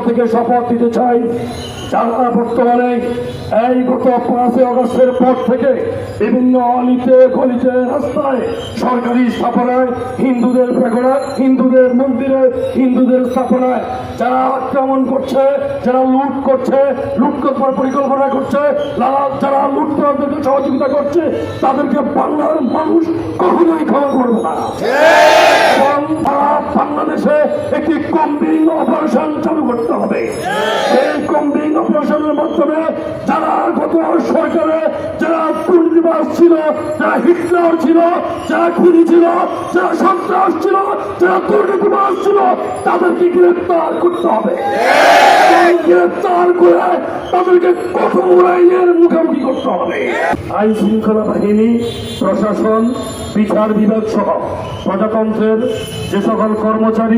থেকে শপথ দিতে চাই, যারা বর্তমানে এই গত 5 আগস্টের পর থেকে বিভিন্ন অলিতে গলিতে রাস্তায় সরকারি স্থাপনায় হিন্দুদের প্যাগোডা, হিন্দুদের মন্দিরে, হিন্দুদের স্থাপনায় যারা আক্রমণ করছে, যারা লুট করছে, লুট করবার পরিকল্পনা করছে, যারা লুট করার সহযোগিতা করছে, তাদেরকে বাংলার মানুষ কখনোই ক্ষমা করবে না। বাংলাদেশে একটি কম্বিং অপারেশন চালু করতে হবে। এই কম্বিং অপারেশনের মাধ্যমে যারা গত সরকারে যারা দুর্নীতিবাজ ছিল, যারা হিটলার ছিল, যারা খুনি ছিল, যারা সন্ত্রাস ছিল, যারা দুর্নীতিবাজ ছিল, তাদেরকে গ্রেফতার করতে হবে। গ্রেফতার করে তাদেরকে কঠোর আইনের মুখোমুখি করতে হবে। আইন শৃঙ্খলা বাহিনী, প্রশাসন, বিচার বিভাগ সহ প্রজাতন্ত্রের যে সকল কর্মচারী